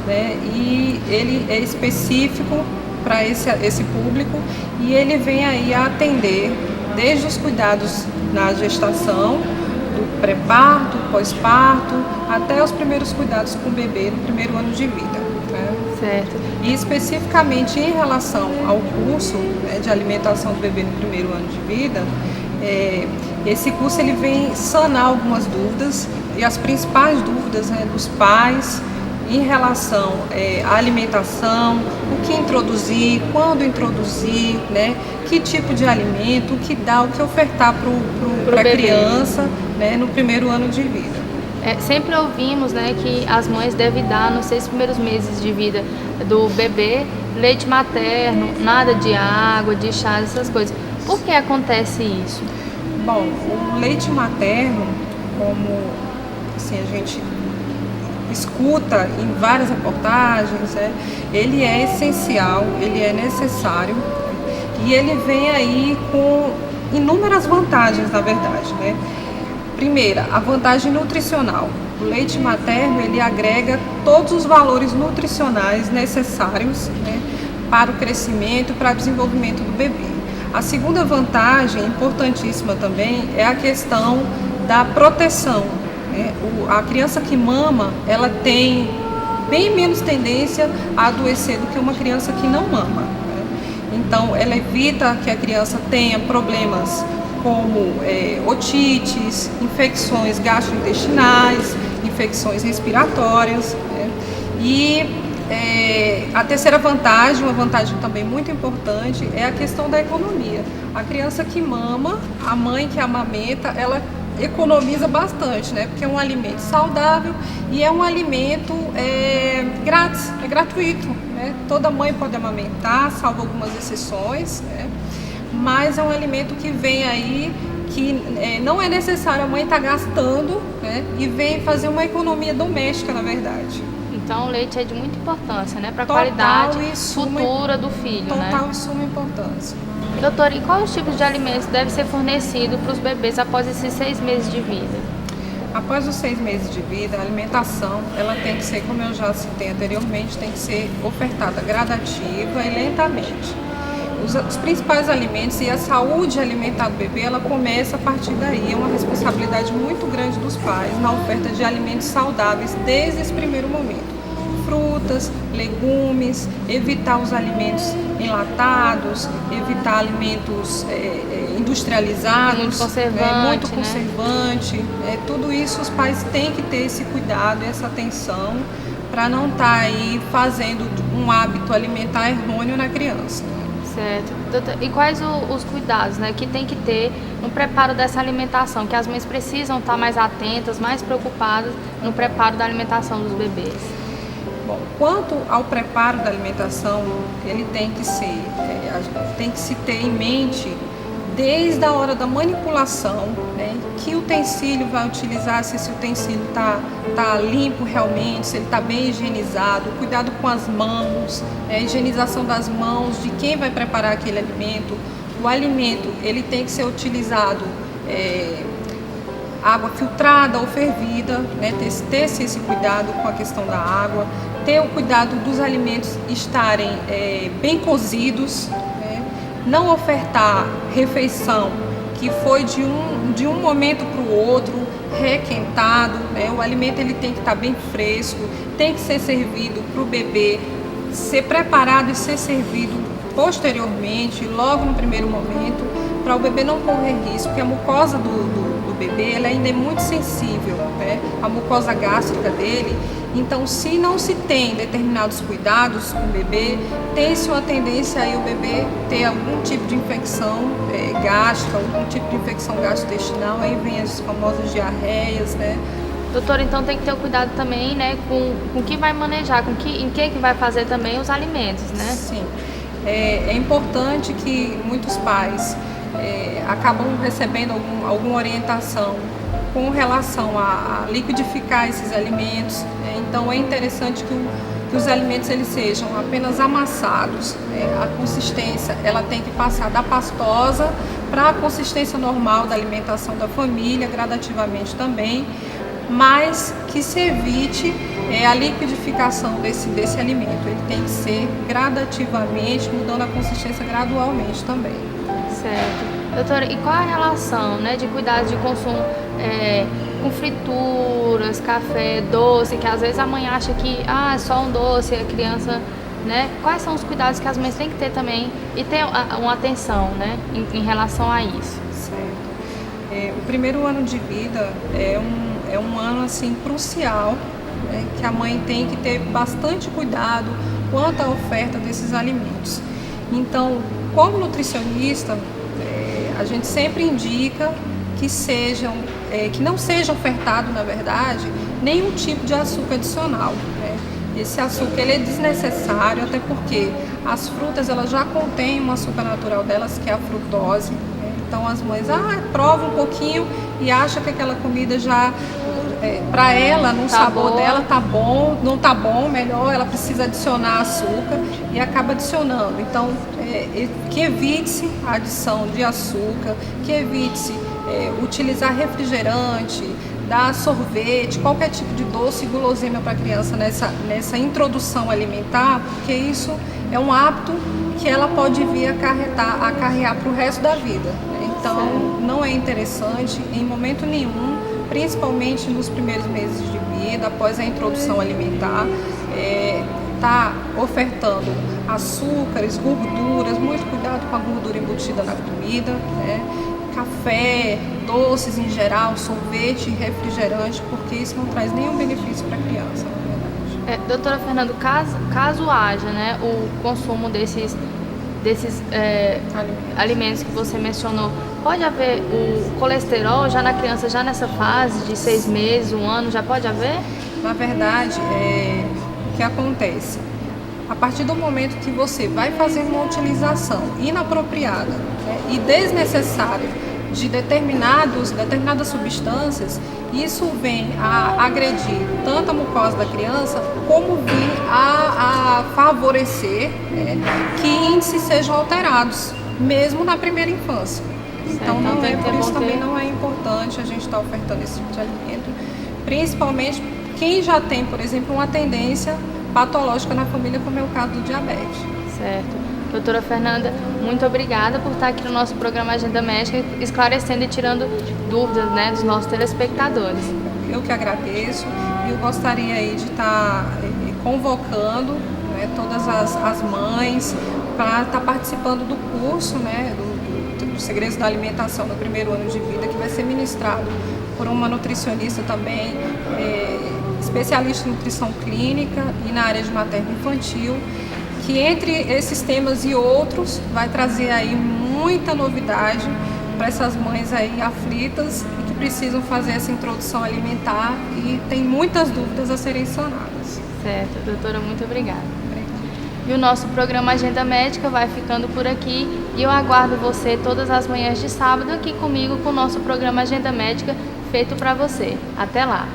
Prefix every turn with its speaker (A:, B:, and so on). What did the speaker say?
A: né? E ele é específico para esse público e ele vem aí a atender desde os cuidados na gestação, do pré-parto, pós-parto, até os primeiros cuidados com o bebê no primeiro ano de vida. Né?
B: Certo.
A: E especificamente em relação ao curso, né, de alimentação do bebê no primeiro ano de vida, esse curso ele vem sanar algumas dúvidas e as principais dúvidas, né, dos pais em relação à alimentação, o que introduzir, quando introduzir, né, que tipo de alimento, o que dar, o que ofertar para a criança, né, no primeiro ano de vida.
B: Sempre ouvimos, né, que as mães devem dar nos 6 primeiros meses de vida do bebê leite materno, nada de água, de chá, essas coisas. Por que acontece isso?
A: Bom, o leite materno, como assim, a gente escuta em várias reportagens, né, ele é essencial, ele é necessário e ele vem aí com inúmeras vantagens, na verdade, né? Primeira, a vantagem nutricional. O leite materno, ele agrega todos os valores nutricionais necessários, né, para o crescimento e para o desenvolvimento do bebê. A segunda vantagem, importantíssima também, é a questão da proteção. Né? A criança que mama, ela tem bem menos tendência a adoecer do que uma criança que não mama. Né? Então, ela evita que a criança tenha problemas como otites, infecções gastrointestinais, infecções respiratórias. Né? E a terceira vantagem, uma vantagem também muito importante, é a questão da economia. A criança que mama, a mãe que amamenta, ela economiza bastante, né? Porque é um alimento saudável e é um alimento grátis, é gratuito. Né? Toda mãe pode amamentar, salvo algumas exceções, né? Mas é um alimento que vem aí, que não é necessário a mãe estar gastando, né? E vem fazer uma economia doméstica, na verdade.
B: Então o leite é de muita importância, né, para a qualidade futura do filho, né?
A: Total e suma importância.
B: Doutora, e quais os tipos de alimentos devem ser fornecidos para os bebês após esses 6 meses de vida?
A: Após os 6 meses de vida, a alimentação, ela tem que ser, como eu já citei anteriormente, tem que ser ofertada gradativa e lentamente. Os principais alimentos e a saúde alimentar do bebê, ela começa a partir daí. É uma responsabilidade muito grande dos pais na oferta de alimentos saudáveis desde esse primeiro momento. Frutas, legumes, evitar os alimentos enlatados, evitar alimentos industrializados, muito conservante.
B: Né?
A: Tudo isso os pais têm que ter esse cuidado, essa atenção, para não estar aí fazendo um hábito alimentar errôneo na criança.
B: Certo. Doutor, e quais os cuidados, né, que tem que ter no preparo dessa alimentação, que as mães precisam estar mais atentas, mais preocupadas no preparo da alimentação dos bebês?
A: Bom, quanto ao preparo da alimentação, ele tem que se ter em mente desde a hora da manipulação, né, que utensílio vai utilizar, se esse utensílio está limpo realmente, se ele está bem higienizado, cuidado com as mãos, a higienização das mãos de quem vai preparar aquele alimento. O alimento, ele tem que ser utilizado água filtrada ou fervida, né, ter esse cuidado com a questão da água, ter o cuidado dos alimentos estarem bem cozidos, não ofertar refeição que foi de um momento para o outro, requentado, né? O alimento ele tem que estar bem fresco, tem que ser servido para o bebê, ser preparado e ser servido posteriormente, logo no primeiro momento, para o bebê não correr risco, porque a mucosa do bebê ela ainda é muito sensível, né? A mucosa gástrica dele. Então, se não se tem determinados cuidados com o bebê, tem-se uma tendência aí o bebê ter algum tipo de infecção gástrica, algum tipo de infecção gastrointestinal, aí vem as famosas diarreias, né?
B: Doutora, então tem que ter o cuidado também, né, com o que vai manejar, em que vai fazer também os alimentos, né?
A: Sim, é importante que muitos pais acabam recebendo alguma orientação com relação a liquidificar esses alimentos. Então é interessante que os alimentos eles sejam apenas amassados. A consistência ela tem que passar da pastosa para a consistência normal da alimentação da família, gradativamente também, mas que se evite a liquidificação desse alimento. Ele tem que ser gradativamente, mudando a consistência gradualmente também.
B: Certo. Doutora, e qual a relação, né, de cuidados de consumo com frituras, café, doce, que às vezes a mãe acha que é só um doce, a criança, né? Quais são os cuidados que as mães têm que ter também e ter uma atenção, né, em relação a isso?
A: Certo. O primeiro ano de vida é um ano assim crucial, né, que a mãe tem que ter bastante cuidado quanto à oferta desses alimentos. Então, como nutricionista, a gente sempre indica que não seja ofertado, na verdade, nenhum tipo de açúcar adicional, né? Esse açúcar ele é desnecessário, até porque as frutas elas já contêm um açúcar natural delas, que é a frutose, né? Então as mães provam um pouquinho e acham que aquela comida já, para ela, no sabor dela, tá bom, não tá bom, melhor, ela precisa adicionar açúcar e acaba adicionando. Então, que evite-se a adição de açúcar, que evite-se utilizar refrigerante, dar sorvete, qualquer tipo de doce e guloseima para a criança nessa introdução alimentar, porque isso é um hábito que ela pode vir acarrear para o resto da vida, né? Então, não é interessante em momento nenhum, principalmente nos primeiros meses de vida, após a introdução alimentar, tá ofertando açúcares, gorduras, muito cuidado com a gordura embutida na comida, né? Café, doces em geral, sorvete, refrigerante, porque isso não traz nenhum benefício para a criança, na verdade.
B: Doutora Fernanda, caso haja, né, o consumo desses alimentos que você mencionou, pode haver o colesterol já na criança, já nessa fase de 6 meses, 1 ano, já pode haver?
A: Na verdade, o que acontece? A partir do momento que você vai fazer uma utilização inapropriada, né, e desnecessária de determinadas substâncias, isso vem a agredir tanto a mucosa da criança, como vem a favorecer, né, que índices sejam alterados, mesmo na primeira infância. Então, por isso também não é importante a gente estar ofertando esse tipo de alimento, principalmente quem já tem, por exemplo, uma tendência patológica na família, como é o caso do diabetes.
B: Certo. Doutora Fernanda, muito obrigada por estar aqui no nosso programa Agenda Médica, esclarecendo e tirando dúvidas, né, dos nossos telespectadores.
A: Eu que agradeço e eu gostaria aí de estar convocando, né, todas as mães para estar participando do curso, né, do Segredos da Alimentação no primeiro ano de vida, que vai ser ministrado por uma nutricionista também, especialista em nutrição clínica e na área de materno-infantil, que entre esses temas e outros vai trazer aí muita novidade para essas mães aí aflitas e que precisam fazer essa introdução alimentar e tem muitas dúvidas a serem sanadas.
B: Certo, doutora, muito obrigada. E o nosso programa Agenda Médica vai ficando por aqui e eu aguardo você todas as manhãs de sábado aqui comigo com o nosso programa Agenda Médica feito para você. Até lá!